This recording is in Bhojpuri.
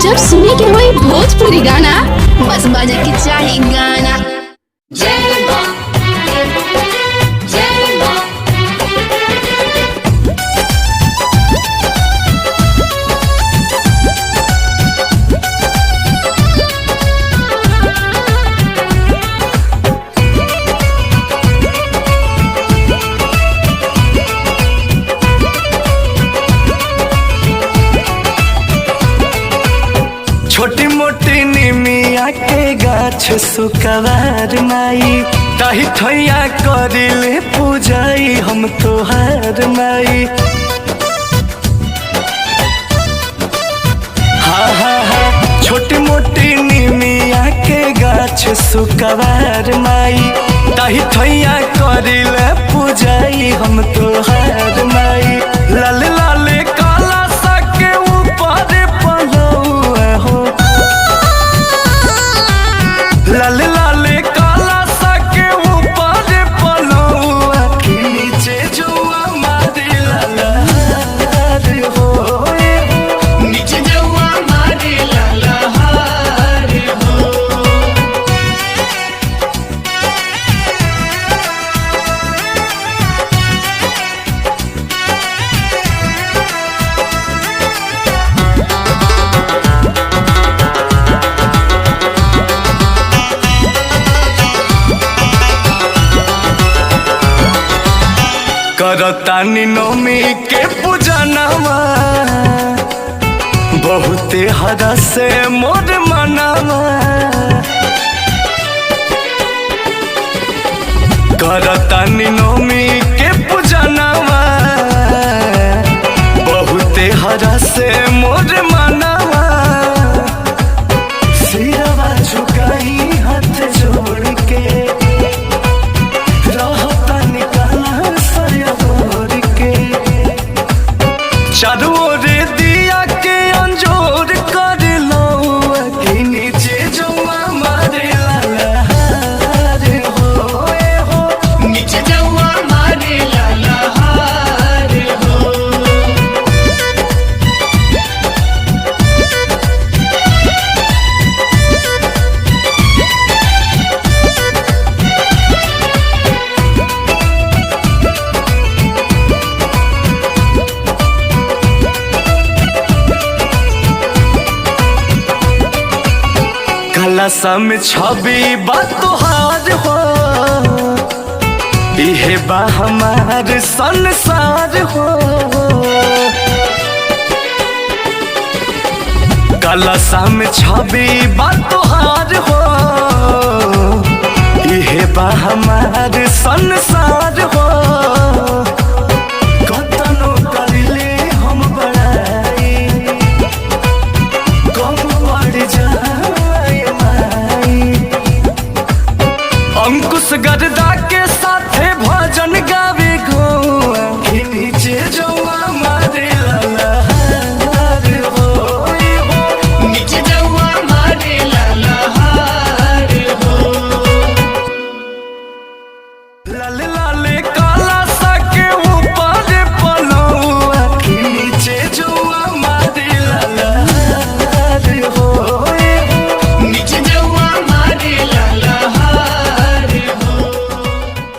जब सुने के होई भोजपुरी गाना, बस बजे के चाही गाना। जय मां, जय मां। छोटी मोटी निमिया के गाछ सुकवार माई, ताही ठैया करिले पूजाई हम तोहार माई। हाँ हाँ हाँ, छोटी मोटी निमिया के गाछ सुकवार माई, ताही ठैया करिले पूजाई हम तोहार माई। लाल लाल काला सा के ऊपर पलौआ हो, लाल लाल काला सा के ऊपर पलौआ के नीचे जुआ मारे ललहार हो, नीचे जौआ मारे ललहार हो। करतानी नौमी के पूजनवा, बहुते हरा से मोर मनवा। करतानी नौमी के पूजनवा, बहुते हरा से मोर मनवा। सिरवा झुकाई हाथ जोड़ के, चारू ओर दिया के अंजोर कर लो के नीचे जुआ मारे ललहार हो, नीचे जौआ मारे ललहार हो। कलशम छवि बा तोहार हो, इहे बा हमार संसार हो। कलशम छवि बा तोहार हो, इहे बा हमार संसार हो। कतनो करिले हम बड़ाई, कम बढ़ जाए माई। अंकुश गरदा के साथे भजन